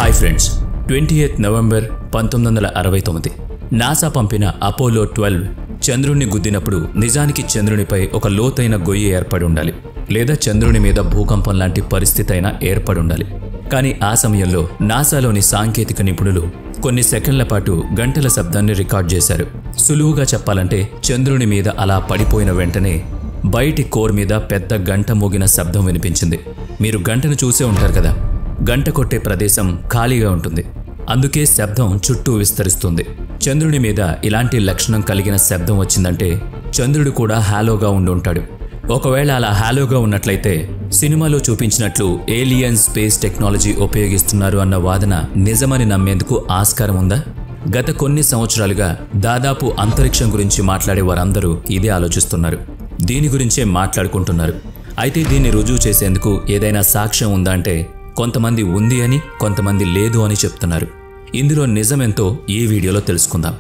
Hi friends, 28 November 1969 NASA పంపిన Apollo 12 చంద్రుణ్ణి గుద్దినప్పుడు నిజానికి చంద్రునిపై ఒక లోతైన గొయ్యి ఏర్పడి ఉండాలి, లేదా చంద్రుని మీద భూకంపం లాంటి పరిస్థితి అయినా ఏర్పడి ఉండాలి. కానీ ఆ సమయంలో నాసాలోని సాంకేతిక నిపుణులు కొన్ని సెకండ్ల పాటు గంటల శబ్దాన్ని రికార్డ్ చేశారు. సులువుగా చెప్పాలంటే చంద్రుని మీద అలా పడిపోయిన వెంటనే బయటి కోర్ మీద పెద్ద గంట మోగిన శబ్దం వినిపించింది. మీరు గంటను చూసే ఉంటారు కదా, గంట కొట్టే ప్రదేశం ఖాళీగా ఉంటుంది, అందుకే శబ్దం చుట్టూ విస్తరిస్తుంది. చంద్రుని మీద ఇలాంటి లక్షణం కలిగిన శబ్దం వచ్చిందంటే చంద్రుడు కూడా హాలోగా ఉండుంటాడు. ఒకవేళ అలా హాలోగా ఉన్నట్లయితే సినిమాలో చూపించినట్లు ఏలియన్ స్పేస్ టెక్నాలజీ ఉపయోగిస్తున్నారు అన్న వాదన నిజమని నమ్మేందుకు ఆస్కారం ఉందా? గత కొన్ని సంవత్సరాలుగా దాదాపు అంతరిక్షం గురించి మాట్లాడే వారందరూ ఇదే ఆలోచిస్తున్నారు, దీని గురించే మాట్లాడుకుంటున్నారు. అయితే దీన్ని రుజువు చేసేందుకు ఏదైనా సాక్ష్యం ఉందా అంటే కొంతమంది ఉంది అని, కొంతమంది లేదు అని చెప్తున్నారు. ఇందులో నిజమెంతో ఈ వీడియోలో తెలుసుకుందాం.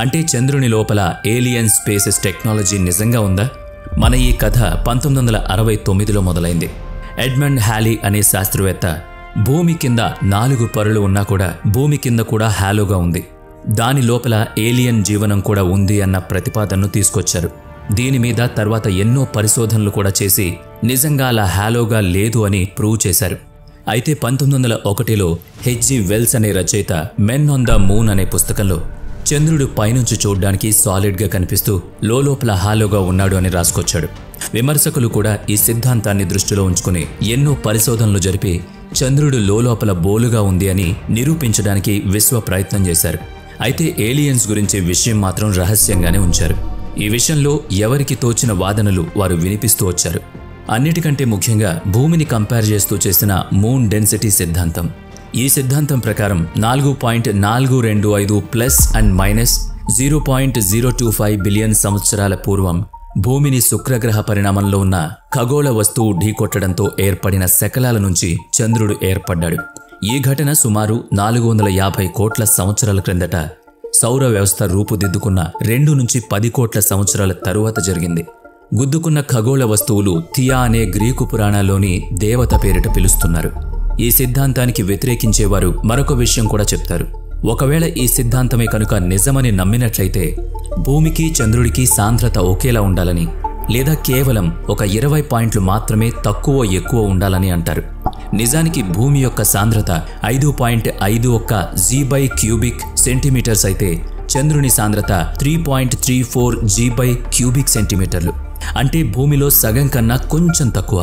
అంటే చంద్రుని లోపల ఏలియన్ స్పేసెస్ టెక్నాలజీ నిజంగా ఉందా? మన ఈ కథ 1969లో మొదలైంది. ఎడ్మండ్ హ్యాలీ అనే శాస్త్రవేత్త భూమి కింద 4 పొరలు ఉన్నా కూడా భూమి కింద కూడా హాలోగా ఉంది, దాని లోపల ఏలియన్ జీవనం కూడా ఉంది అన్న ప్రతిపాదనను తీసుకొచ్చారు. దీని మీద తర్వాత ఎన్నో పరిశోధనలు కూడా చేసి నిజంగా అలా హాలోగా లేదు అని ప్రూవ్ చేశారు. అయితే 1901లో హెచ్జి వెల్స్ అనే రచయిత మెన్ ఆన్ ద మూన్ అనే పుస్తకంలో చంద్రుడు పైనుంచి చూడ్డానికి సాలిడ్గా కనిపిస్తూ లోపల హాలోగా ఉన్నాడు అని రాసుకొచ్చాడు. విమర్శకులు కూడా ఈ సిద్ధాంతాన్ని దృష్టిలో ఉంచుకుని ఎన్నో పరిశోధనలు జరిపి చంద్రుడు లోపల బోలుగా ఉంది అని నిరూపించడానికి విశ్వ ప్రయత్నం చేశారు. అయితే ఏలియన్స్ గురించి విషయం మాత్రం రహస్యంగానే ఉంచారు. ఈ విషయంలో ఎవరికి తోచిన వాదనలు వారు వినిపిస్తూ వచ్చారు. అన్నిటికంటే ముఖ్యంగా భూమిని కంపేర్ చేస్తూ చేసిన మూన్ డెన్సిటీ సిద్ధాంతం. ఈ సిద్ధాంతం ప్రకారం 4.425 ప్లస్ అండ్ మైనస్ 0.025 బిలియన్ సంవత్సరాల పూర్వం భూమిని శుక్రగ్రహ పరిణామంలో ఉన్న ఖగోళ వస్తువు ఢీకొట్టడంతో ఏర్పడిన శకలాల నుంచి చంద్రుడు ఏర్పడ్డాడు. ఈ ఘటన సుమారు 450 కోట్ల సంవత్సరాల క్రిందట సౌర వ్యవస్థ రూపుదిద్దుకున్న 2 నుంచి 10 కోట్ల సంవత్సరాల తరువాత జరిగింది. గుద్దుకున్న ఖగోళ వస్తువులు థియా అనే గ్రీకు పురాణాల్లోని దేవత పేరిట పిలుస్తున్నారు. ఈ సిద్ధాంతానికి వ్యతిరేకించేవారు మరొక విషయం కూడా చెప్తారు. ఒకవేళ ఈ సిద్ధాంతమే కనుక నిజమని నమ్మినట్లయితే భూమికి చంద్రుడికి సాంద్రత ఒకేలా ఉండాలని, లేదా కేవలం ఒక 20 పాయింట్లు మాత్రమే తక్కువ ఎక్కువ ఉండాలని అంటారు. నిజానికి భూమి యొక్క సాంద్రత 5.51 G/ క్యూబిక్ సెంటీమీటర్స్ అయితే చంద్రుని సాంద్రత 3.34 G/ క్యూబిక్ సెంటీమీటర్లు. అంటే భూమిలో సగం కన్నా కొంచెం తక్కువ.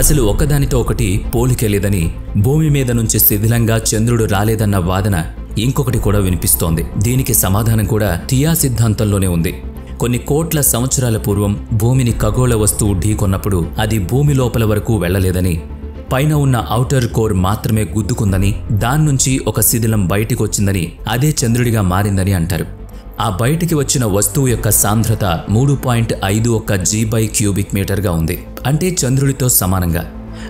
అసలు ఒకదానితో ఒకటి పోలికే లేదని, భూమి మీద నుంచి శిథిలంగా చంద్రుడు రాలేదన్న వాదన ఇంకొకటి కూడా వినిపిస్తోంది. దీనికి సమాధానం కూడా థియా సిద్ధాంతంలోనే ఉంది. కొన్ని కోట్ల సంవత్సరాల పూర్వం భూమిని ఖగోళ వస్తువు ఢీకొన్నప్పుడు అది భూమి లోపల వరకు వెళ్లలేదని, పైన ఉన్న ఔటర్ కోర్ మాత్రమే గుద్దుకుందని, దాన్నుంచి ఒక శిథిలం బయటికి వచ్చిందని, అదే చంద్రుడిగా మారిందని అంటారు. ఆ బయటికి వచ్చిన వస్తువు యొక్క సాంద్రత 3.51 G/ క్యూబిక్ మీటర్గా ఉంది, అంటే చంద్రుడితో సమానంగా.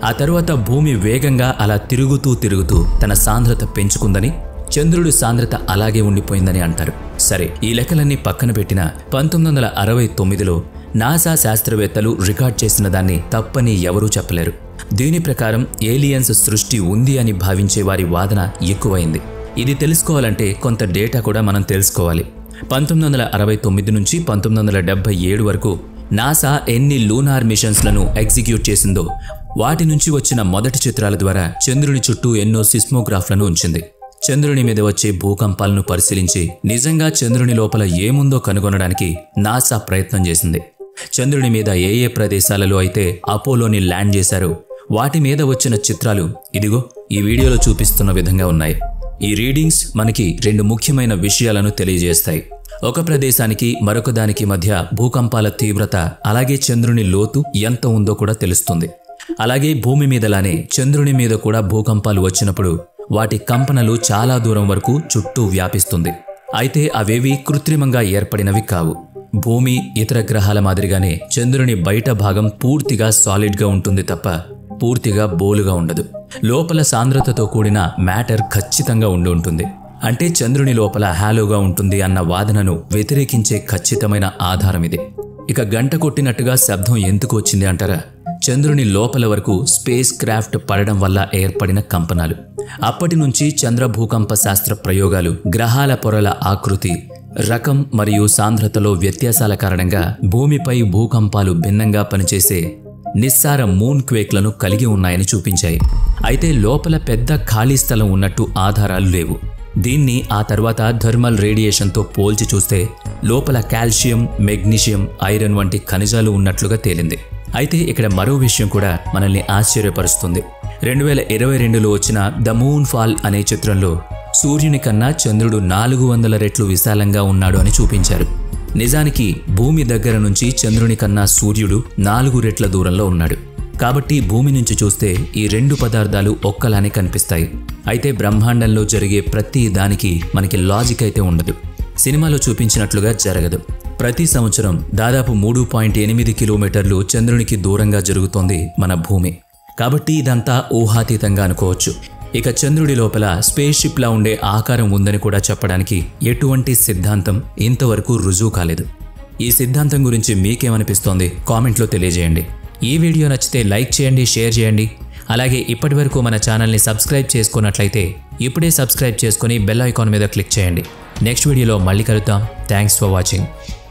ఆ తరువాత భూమి వేగంగా అలా తిరుగుతూ తన సాంద్రత పెంచుకుందని, చంద్రుడి సాంద్రత అలాగే ఉండిపోయిందని అంటారు. సరే, ఈ లెక్కలన్నీ పక్కన పెట్టిన 1969లో నాసా శాస్త్రవేత్తలు రికార్డ్ చేసిన దాన్ని తప్పని ఎవరూ చెప్పలేరు. దీని ప్రకారం ఏలియన్స్ సృష్టి ఉంది అని భావించే వారి వాదన ఎక్కువైంది. ఇది తెలుసుకోవాలంటే కొంత డేటా కూడా మనం తెలుసుకోవాలి. 1969 నుంచి 1977 వరకు నాసా ఎన్ని లూనార్ మిషన్స్లను ఎగ్జిక్యూట్ చేసిందో వాటి నుంచి వచ్చిన మొదటి చిత్రాల ద్వారా చంద్రుని చుట్టూ ఎన్నో సిస్మోగ్రాఫ్లను ఉంచింది. చంద్రుని మీద వచ్చే భూకంపాలను పరిశీలించి నిజంగా చంద్రుని లోపల ఏముందో కనుగొనడానికి నాసా ప్రయత్నం చేసింది. చంద్రుని మీద ఏ ప్రదేశాలలో అయితే అపోలోని ల్యాండ్ చేశారో వాటి మీద వచ్చిన చిత్రాలు ఇదిగో ఈ వీడియోలో చూపిస్తున్న విధంగా ఉన్నాయి. ఈ రీడింగ్స్ మనకి 2 ముఖ్యమైన విషయాలను తెలియజేస్తాయి. ఒక ప్రదేశానికి మరొక దానికి మధ్య భూకంపాల తీవ్రత, అలాగే చంద్రుని లోతు ఎంత ఉందో కూడా తెలుస్తుంది. అలాగే భూమి మీదలానే చంద్రుని మీద కూడా భూకంపాలు వచ్చినప్పుడు వాటి కంపనలు చాలా దూరం వరకు చుట్టూ వ్యాపిస్తుంది. అయితే అవేవి కృత్రిమంగా ఏర్పడినవి కావు. భూమి ఇతర గ్రహాల మాదిరిగానే చంద్రుని బయట భాగం పూర్తిగా సాలిడ్గా ఉంటుంది తప్ప పూర్తిగా బోలుగా ఉండదు. లోపల సాంద్రతతో కూడిన మ్యాటర్ ఖచ్చితంగా ఉంటుంది. అంటే చంద్రుని లోపల హాలోగా ఉంటుంది అన్న వాదనను వ్యతిరేకించే ఖచ్చితమైన ఆధారం ఇది. ఇక గంట కొట్టినట్టుగా శబ్దం ఎందుకు వచ్చింది అంటారా? చంద్రుని లోపల వరకు స్పేస్ క్రాఫ్ట్ పడడం వల్ల ఏర్పడిన కంపనాలు. అప్పటి నుంచి చంద్ర భూకంప శాస్త్ర ప్రయోగాలు గ్రహాల పొరల ఆకృతి, రకం మరియు సాంద్రతలో వ్యత్యాసాల కారణంగా భూమిపై భూకంపాలు భిన్నంగా పనిచేసే నిస్సార మూన్ క్వేక్లను కలిగి ఉన్నాయని చూపించాయి. అయితే లోపల పెద్ద ఖాళీ స్థలం ఉన్నట్టు ఆధారాలు లేవు. దీన్ని ఆ తర్వాత థర్మల్ రేడియేషన్తో పోల్చి చూస్తే లోపల కాల్షియం, మెగ్నీషియం, ఐరన్ వంటి ఖనిజాలు ఉన్నట్లుగా తేలింది. అయితే ఇక్కడ మరో విషయం కూడా మనల్ని ఆశ్చర్యపరుస్తుంది. 2022లో వచ్చిన ద మూన్ ఫాల్ అనే చిత్రంలో సూర్యుని కన్నా చంద్రుడు 400 రెట్లు విశాలంగా ఉన్నాడు అని చూపించారు. నిజానికి భూమి దగ్గర నుంచి చంద్రుని కన్నా సూర్యుడు 4 రెట్ల దూరంలో ఉన్నాడు. కాబట్టి భూమి నుంచి చూస్తే ఈ రెండు పదార్థాలు ఒక్కలానే కనిపిస్తాయి. అయితే బ్రహ్మాండంలో జరిగే ప్రతి దానికి మనకి లాజిక్ అయితే ఉండదు. సినిమాలో చూపించినట్లుగా జరగదు. ప్రతి సంవత్సరం దాదాపు 3.8 కిలోమీటర్లు చంద్రునికి దూరంగా జరుగుతోంది మన భూమి. కాబట్టి ఇదంతా ఊహాతీతంగా అనుకోవచ్చు. ఇక చంద్రుడి లోపల స్పేస్ షిప్లా ఉండే ఆకారం ఉందని కూడా చెప్పడానికి ఎటువంటి సిద్ధాంతం ఇంతవరకు రుజువు కాలేదు. ఈ సిద్ధాంతం గురించి మీకేమనిపిస్తోంది కామెంట్లో తెలియజేయండి. ఈ వీడియో నచ్చితే లైక్ చేయండి, షేర్ చేయండి. అలాగే ఇప్పటివరకు మన ఛానల్ని సబ్స్క్రైబ్ చేసుకున్నట్లయితే ఇప్పుడే సబ్స్క్రైబ్ చేసుకుని బెల్ ఐకాన్ మీద క్లిక్ చేయండి. నెక్స్ట్ వీడియోలో మళ్ళీ కలుద్దాం. Thanks for watching.